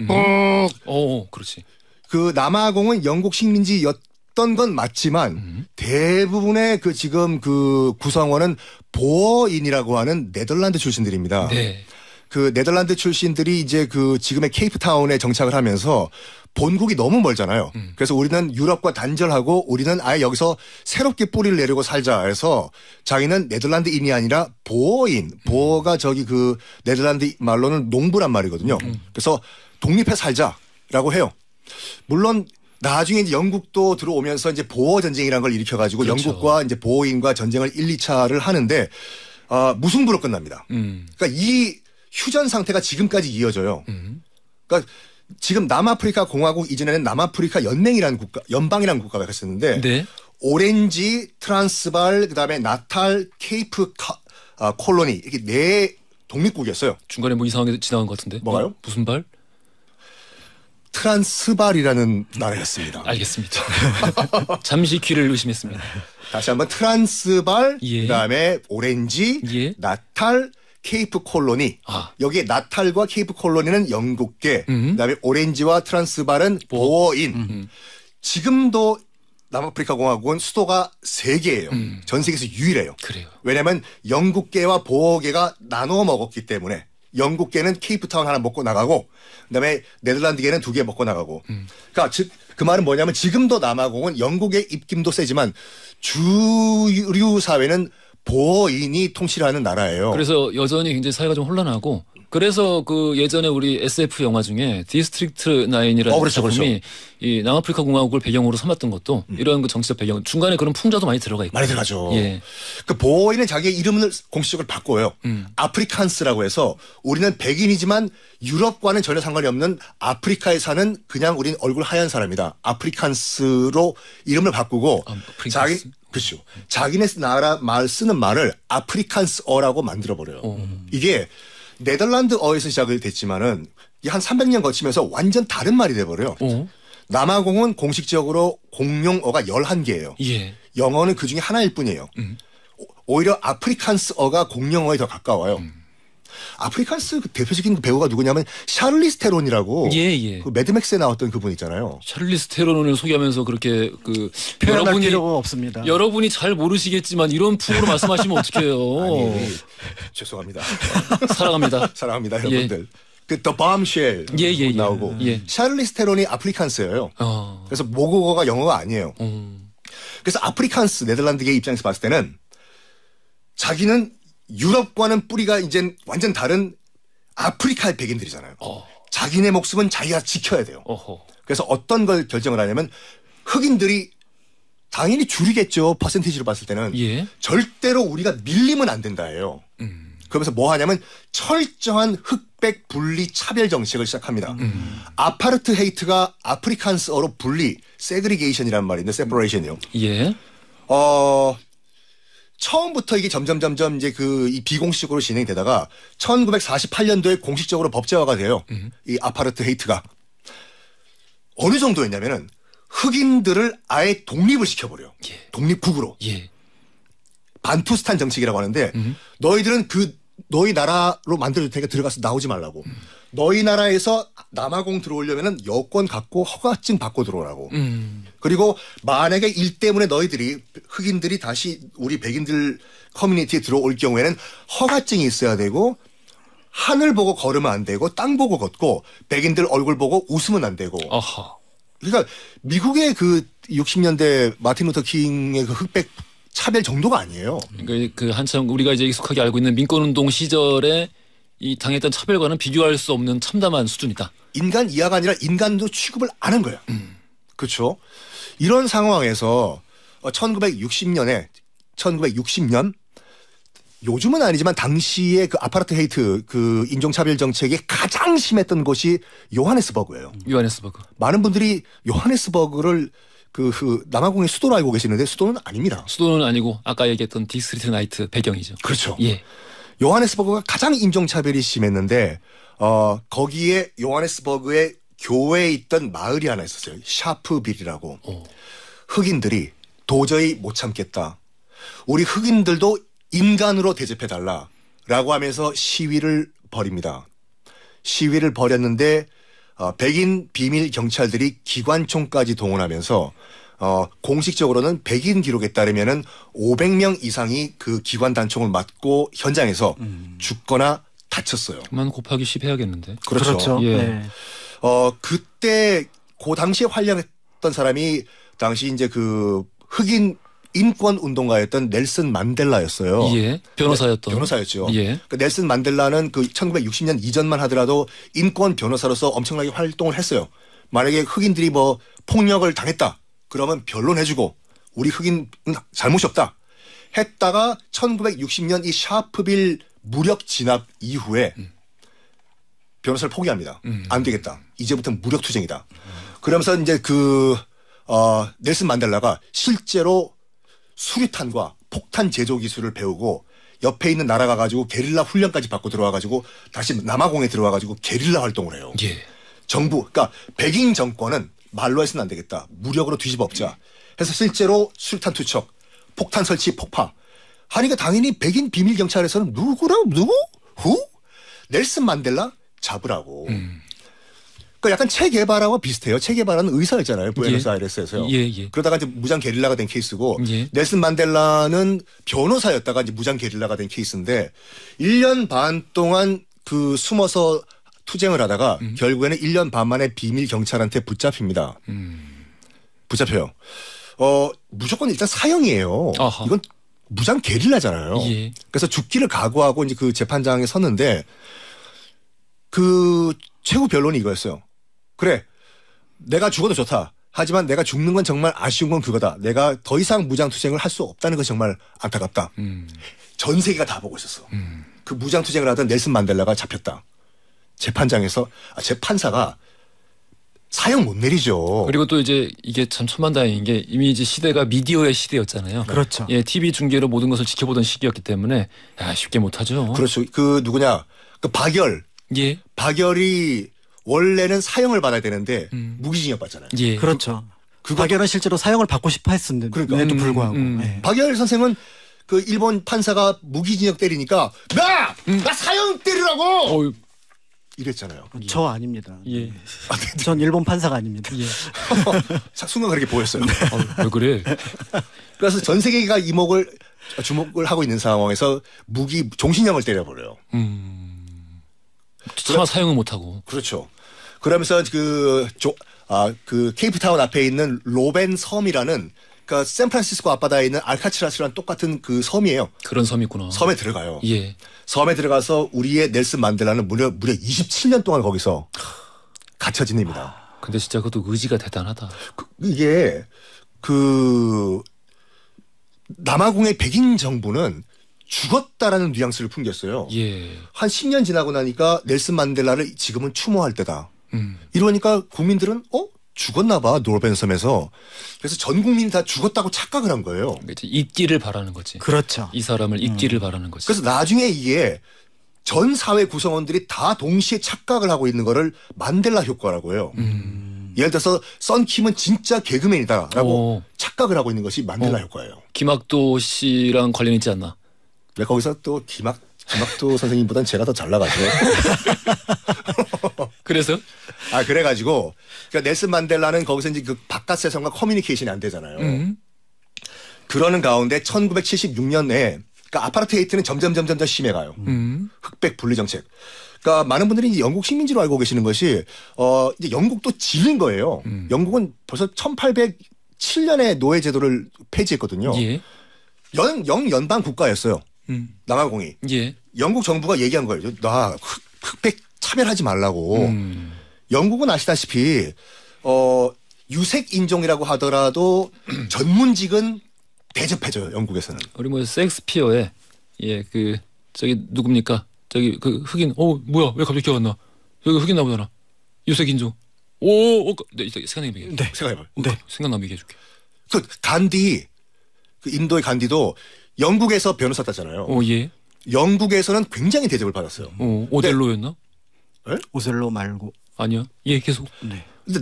그렇지. 그 남아공은 영국 식민지였던 건 맞지만 대부분의 그 지금 그 구성원은 보어인이라고 하는 네덜란드 출신들입니다. 네. 그 네덜란드 출신들이 이제 그 지금의 케이프타운에 정착을 하면서 본국이 너무 멀잖아요. 그래서 우리는 유럽과 단절하고 우리는 아예 여기서 새롭게 뿌리를 내리고 살자 해서 자기는 네덜란드인이 아니라 보어인. 보어가 저기 그 네덜란드 말로는 농부란 말이거든요. 그래서 독립해 살자라고 해요. 물론 나중에 이제 영국도 들어오면서 이제 보어 전쟁이라는 걸 일으켜가지고 그렇죠. 영국과 이제 보어인과 전쟁을 1, 2차를 하는데 무승부로 끝납니다. 그러니까 이 휴전 상태가 지금까지 이어져요. 그러니까 지금 남아프리카 공화국 이전에는 남아프리카 연맹이라는 국가, 연방이라는 국가가 있었는데 네. 오렌지, 트란스발, 그다음에 나탈, 케이프 콜로니 이렇게 네 독립국이었어요. 중간에 뭐 이상하게 지나간 것 같은데. 뭐가요? 무슨 발? 트란스발이라는 나라였습니다. 알겠습니다. 잠시 귀를 의심했습니다. 다시 한번 트란스발, 예. 그다음에 오렌지, 예. 나탈, 케이프 콜로니. 여기에 나탈과 케이프 콜로니는 영국계, 그다음에 오렌지와 트란스발은 보어인. 지금도 남아프리카 공화국은 수도가 3개예요. 전 세계에서 유일해요. 그래요. 왜냐하면 영국계와 보어계가 나눠 먹었기 때문에 영국계는 케이프타운 하나 먹고 나가고 그다음에 네덜란드계는 2개 먹고 나가고. 그러니까 즉 그 말은 뭐냐면 지금도 남아공은 영국의 입김도 세지만 주류 사회는 보어인이 통치하는 나라예요. 그래서 여전히 굉장히 사회가 좀 혼란하고 그래서 그 예전에 우리 SF 영화 중에 디스트릭트 9이라는 그렇죠, 작품이 그렇죠. 이 남아프리카 공화국을 배경으로 삼았던 것도 이런 그 정치적 배경 중간에 그런 풍자도 많이 들어가 있고 많이 들어가죠. 예. 그 보어인은 자기의 이름을 공식적으로 바꿔요. 아프리칸스라고 해서 우리는 백인이지만 유럽과는 전혀 상관이 없는 아프리카에 사는 그냥 우린 얼굴 하얀 사람이다. 아프리칸스로 이름을 바꾸고 아프리칸스? 그렇죠. 자기네 나라 말 쓰는 말을 아프리칸스어라고 만들어버려요. 이게 네덜란드어에서 시작이 됐지만은 한 300년 거치면서 완전 다른 말이 돼버려요. 남아공은 공식적으로 공용어가 11개예요. 예. 영어는 그중에 하나일 뿐이에요. 오히려 아프리칸스어가 공용어에 더 가까워요. 아프리칸스 그 대표적인 배우가 누구냐면 샤를리스 테론이라고 예. 그 매드맥스에 나왔던 그분 있잖아요. 샤를리스 테론을 소개하면서 그렇게 그 표현할 필요가 없습니다. 여러분이 잘 모르시겠지만 이런 풍으로 말씀하시면 어떡해요. 아니, 죄송합니다. 사랑합니다. 사랑합니다, 여러분들. 그 The Bombshell 예. 나오고 예. 샤를리스 테론이 아프리칸스예요. 그래서 모국어가 영어가 아니에요. 그래서 아프리칸스 네덜란드계 입장에서 봤을 때는 자기는 유럽과는 뿌리가 이제 완전 다른 아프리카의 백인들이잖아요. 자기네 목숨은 자기가 지켜야 돼요. 그래서 어떤 걸 결정을 하냐면 흑인들이 당연히 줄이겠죠. 퍼센티지로 봤을 때는. 예. 절대로 우리가 밀리면 안 된다예요. 그러면서 뭐 하냐면 철저한 흑백 분리 차별 정책을 시작합니다. 아파르트헤이트가 아프리칸스어로 분리, 세그리게이션이라는 말인데 세퍼레이션이요. 예. 처음부터 이게 점점 이제 이 비공식적으로 진행되다가 1948년도에 공식적으로 법제화가 돼요. 이 아파르트헤이트가. 어느 정도였냐면은 흑인들을 아예 독립을 시켜버려요. 예. 독립국으로. 예. 반투스탄 정책이라고 하는데 너희들은 너희 나라로 만들어줄 테니까 들어가서 나오지 말라고. 너희 나라에서 남아공 들어오려면은 여권 갖고 허가증 받고 들어오라고. 그리고 만약에 일 때문에 너희들이 흑인들이 다시 우리 백인들 커뮤니티에 들어올 경우에는 허가증이 있어야 되고 하늘 보고 걸으면 안 되고 땅 보고 걷고 백인들 얼굴 보고 웃으면 안 되고. 아하. 그러니까 미국의 그 60년대 마틴 루터 킹의 그 흑백 차별 정도가 아니에요. 그러니까 그 한참 우리가 이제 익숙하게 알고 있는 민권운동 시절에 이 당했던 차별과는 비교할 수 없는 참담한 수준이다. 인간 이하가 아니라 인간도 취급을 안 한 거예요. 그렇죠. 이런 상황에서 1960년 요즘은 아니지만 당시에 그 아파르트헤이트 그 인종차별 정책이 가장 심했던 곳이 요하네스버그예요. 요하네스버그. 많은 분들이 요하네스버그를 그 남아공의 수도로 알고 계시는데 수도는 아닙니다. 수도는 아니고 아까 얘기했던 디스트릭트 나이트 배경이죠. 그렇죠. 예. 요하네스버그가 가장 인종차별이 심했는데 거기에 요하네스버그의 교회에 있던 마을이 하나 있었어요. 샤프빌이라고. 흑인들이 도저히 못 참겠다. 우리 흑인들도 인간으로 대접해달라라고 하면서 시위를 벌입니다. 시위를 벌였는데 백인 비밀 경찰들이 기관총까지 동원하면서 공식적으로는 백인 기록에 따르면은 500명 이상이 그 기관 단총을 맞고 현장에서 죽거나 다쳤어요. 만 곱하기 10 해야겠는데. 그렇죠. 예. 네. 그때 그 당시에 활약했던 사람이 당시 이제 그 흑인 인권 운동가였던 넬슨 만델라였어요. 예. 변호사였던. 변호사였죠. 예. 그 넬슨 만델라는 그 1960년 이전만 하더라도 인권 변호사로서 엄청나게 활동을 했어요. 만약에 흑인들이 뭐 폭력을 당했다. 그러면 변론해주고 우리 흑인은 잘못이 없다. 했다가 1960년 이 샤프빌 무력 진압 이후에 변호사를 포기합니다. 안 되겠다. 이제부터는 무력 투쟁이다. 그러면서 이제 넬슨 만델라가 실제로 수류탄과 폭탄 제조 기술을 배우고 옆에 있는 나라 가가지고 게릴라 훈련까지 받고 들어와가지고 다시 남아공에 들어와가지고 게릴라 활동을 해요. 예. 정부, 그러니까 백인 정권은 말로 해서는 안 되겠다. 무력으로 뒤집어 엎자. 해서 실제로 술탄 투척, 폭탄 설치, 폭파. 하니까 당연히 백인 비밀 경찰에서는 누구? 넬슨 만델라 잡으라고. 그러니까 약간 체 게바라와 비슷해요. 체 게바라는 의사였잖아요. 부에노스아이레스에서요. 예. 그러다가 이제 무장 게릴라가 된 케이스고 예. 넬슨 만델라는 변호사였다가 이제 무장 게릴라가 된 케이스인데 1년 반 동안 그 숨어서 투쟁을 하다가 결국에는 1년 반 만에 비밀 경찰한테 붙잡힙니다. 붙잡혀요. 무조건 일단 사형이에요. 아하. 이건 무장 게릴라잖아요. 예. 그래서 죽기를 각오하고 이제 그 재판장에 섰는데 그 최고 변론이 이거였어요. 그래, 내가 죽어도 좋다. 하지만 내가 죽는 건 정말 아쉬운 건 그거다. 내가 더 이상 무장 투쟁을 할 수 없다는 것이 정말 안타깝다. 전 세계가 다 보고 있었어. 그 무장 투쟁을 하던 넬슨 만델라가 잡혔다. 재판장에서 재판사가 사형 못 내리죠. 그리고 또 이제 이게 참 천만다행인 게 이미 이제 시대가 미디어의 시대였잖아요. 그렇죠. 예, TV 중계로 모든 것을 지켜보던 시기였기 때문에 쉽게 못하죠. 그렇죠. 그 누구냐, 그 박열. 예. 박열이 원래는 사형을 받아야 되는데 무기징역 받잖아요. 예. 그렇죠. 박열은 실제로 사형을 받고 싶어 했었는데 그럼에도 불구하고. 네. 박열 선생은 그 일본 판사가 무기징역 때리니까 나 사형 때리라고 이랬잖아요. 저 아닙니다. 예. 전 일본 판사가 아닙니다. 예. 순간 그렇게 보였어요. 왜 그래? 그래서 전 세계가 주목을 하고 있는 상황에서 종신형을 때려버려요. 차마 사용을 못하고. 그렇죠. 그러면서 그 케이프타운 앞에 있는 로벤 섬이라는 그러니까 샌프란시스코 앞바다에 있는 알카츠라스랑 똑같은 그 섬이에요. 그런 섬이 있구나. 섬에 들어가요. 예. 섬에 들어가서 우리의 넬슨 만델라는 무려 27년 동안 거기서 갇혀 지냅니다. 근데 진짜 그것도 의지가 대단하다. 이게 남아공의 백인 정부는 죽었다라는 뉘앙스를 풍겼어요. 예. 한 10년 지나고 나니까 넬슨 만델라를 지금은 추모할 때다. 이러니까 국민들은 죽었나 봐, 노르벤 섬에서. 그래서 전 국민이 다 죽었다고 착각을 한 거예요. 이제 잊기를 바라는 거지. 그렇죠. 이 사람을 잊기를 바라는 거지. 그래서 나중에 이게 전 사회 구성원들이 다 동시에 착각을 하고 있는 거를 만델라 효과라고 해요. 예를 들어서 썬킴은 진짜 개그맨이다라고 착각을 하고 있는 것이 만델라 효과예요. 김학도 씨랑 관련 있지 않나? 네, 거기서 또 김학도 선생님보단 제가 더 잘 나가죠. 그래서? 그래가지고, 그러니까 넬슨 만델라는 거기서 이제 그 바깥 세상과 커뮤니케이션이 안 되잖아요. 그러는 가운데 1976년에, 그러니까 아파르테이트는 점점 심해가요. 흑백 분리 정책. 그러니까 많은 분들이 이제 영국 식민지로 알고 계시는 것이, 이제 영국도 지른 거예요. 영국은 벌써 1807년에 노예제도를 폐지했거든요. 예. 영연방 국가였어요. 남아공이. 예. 영국 정부가 얘기한 거예요. 나 흑백 차별하지 말라고. 영국은 아시다시피 유색 인종이라고 하더라도 전문직은 대접해줘요. 영국에서는. 우리 뭐 셰익스피어의 저기 누굽니까? 저기 그 흑인. 뭐야? 왜 갑자기 기억 안 나? 여기 흑인 나오잖아. 유색 인종. 네, 생각나게 얘기해. 네, 생각해봐요. 네, 생각나게 얘기해줄게. 그 간디, 그 인도의 간디도 영국에서 변호사 땄잖아요. 예. 영국에서는 굉장히 대접을 받았어요. 오델로였나? 네? 오셀로 말고. 아니야. 예, 계속. 네. 근데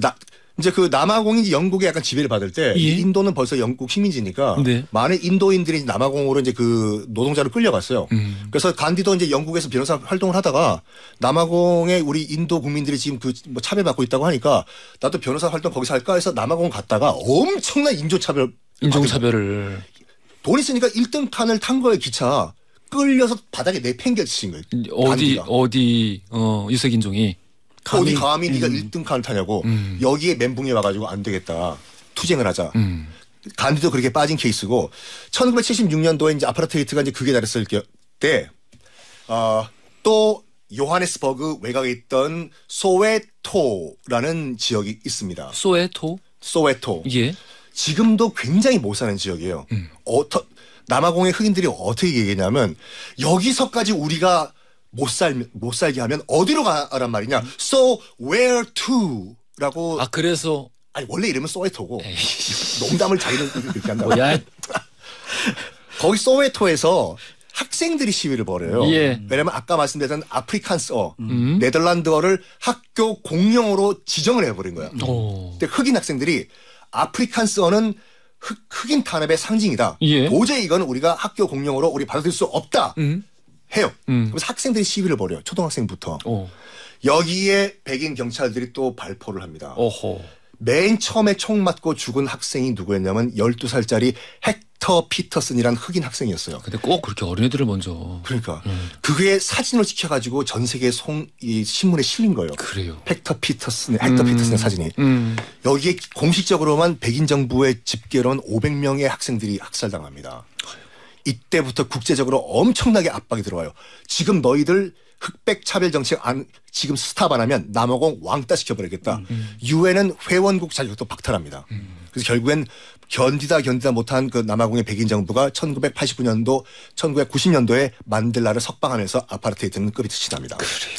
이제 그 남아공이 영국에 약간 지배를 받을 때 인도는 벌써 영국 식민지니까 네. 많은 인도인들이 남아공으로 이제 그 노동자로 끌려갔어요. 그래서 간디도 이제 영국에서 변호사 활동을 하다가 남아공에 우리 인도 국민들이 지금 뭐 차별받고 있다고 하니까 나도 변호사 활동 거기서 할까 해서 남아공 갔다가 엄청난 인종차별을. 돈 있으니까 1등 칸을 탄 거예요, 기차. 끌려서 바닥에 내팽개치신 거예요. 어디 유색 인종이. 어디 감히 네가 1등 칸을 타냐고. 여기에 멘붕이 와가지고 안 되겠다. 투쟁을 하자. 간디도 그렇게 빠진 케이스고 1976년도에 이제 아파르테이트가 이제 극에 달했을 때 또 요하네스버그 외곽에 있던 소웨토라는 지역이 있습니다. 소웨토. 예. 지금도 굉장히 못 사는 지역이에요. 남아공의 흑인들이 어떻게 얘기했냐면 여기서까지 우리가 못 살게 하면 어디로 가란 말이냐. So where to?라고. 그래서. 아니 원래 이름은 소웨토고 농담을 자기는 그렇게 한다. 뭐야? 거기 소웨토에서 학생들이 시위를 벌여요. 예. 왜냐하면 아까 말씀드렸던 아프리칸스어, 네덜란드어를 학교 공용어로 지정을 해버린 거야. 근데 흑인 학생들이 아프리칸스어는 흑인 탄압의 상징이다. 예. 도저히 이건 우리가 학교 공용어로 우리 받아들일 수 없다. 해요. 그래서 학생들이 시위를 벌여요. 초등학생부터. 여기에 백인 경찰들이 또 발포를 합니다. 맨 처음에 총 맞고 죽은 학생이 누구였냐면 12살짜리 헥터 피터슨이라는 흑인 학생이었어요. 근데 꼭 그렇게 어린애들을 먼저. 그러니까 그게 사진으로 찍혀가지고 전 세계 이 신문에 실린 거예요. 그래요. 헥터 피터슨의 사진이. 여기에 공식적으로만 백인 정부의 집계로는 500명의 학생들이 학살당합니다. 이때부터 국제적으로 엄청나게 압박이 들어와요. 지금 너희들 흑백 차별 정책 지금 스탑 안 하면 남아공 왕따 시켜버리겠다. 유엔은 회원국 자격도 박탈합니다. 그래서 결국엔 견디다 못한 그 남아공의 백인 정부가 1989년도, 1990년도에 만델라를 석방하면서 아파르테이드는 끝이 납니다. 그래요.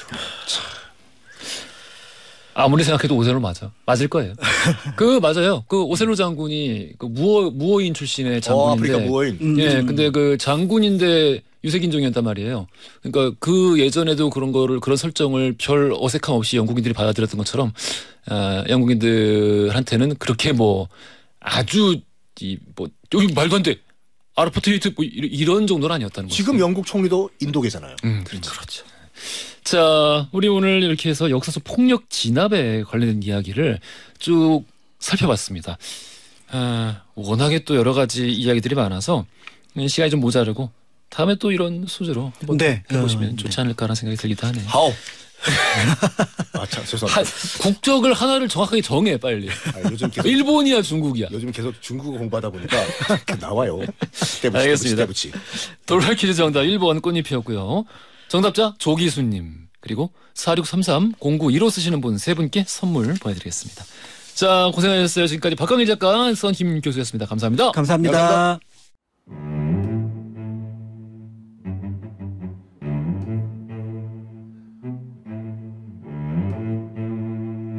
아무리 생각해도 오셀로 맞을 거예요. 맞아요. 그 오셀로 장군이 그 무어인 출신의 장군인데. 아프리카 무어인. 예, 근데 그 장군인데 유색인종이었단 말이에요. 그러니까 그 예전에도 그런 설정을 별 어색함 없이 영국인들이 받아들였던 것처럼, 영국인들한테는 그렇게 아주 여기 말도 안 돼. 아파르테이드 이런 정도는 아니었다는 거죠. 지금 영국 총리도 인도계잖아요. 그렇죠. 자, 우리 오늘 이렇게 해서 역사 속 폭력 진압에 관련된 이야기를 쭉 살펴봤습니다. 워낙에 또 여러 가지 이야기들이 많아서 시간이 좀 모자르고 다음에 또 이런 소재로 한번 해보시면 좋지 않을까라는 생각이 들기도 하네요. 참 죄송합니다. 국적을 하나를 정확하게 정해 빨리. 요즘 계속 일본이야 중국이야. 요즘 계속 중국어 공부하다 보니까 나와요. 알겠습니다. 돌발 퀴즈 정답 1번 꽃잎이었고요. 정답자 조기수님 그리고 4633-0915 쓰시는 분 세 분께 선물 보내드리겠습니다. 자, 고생하셨어요. 지금까지 박광일 작가, 선김 교수였습니다. 감사합니다. 감사합니다.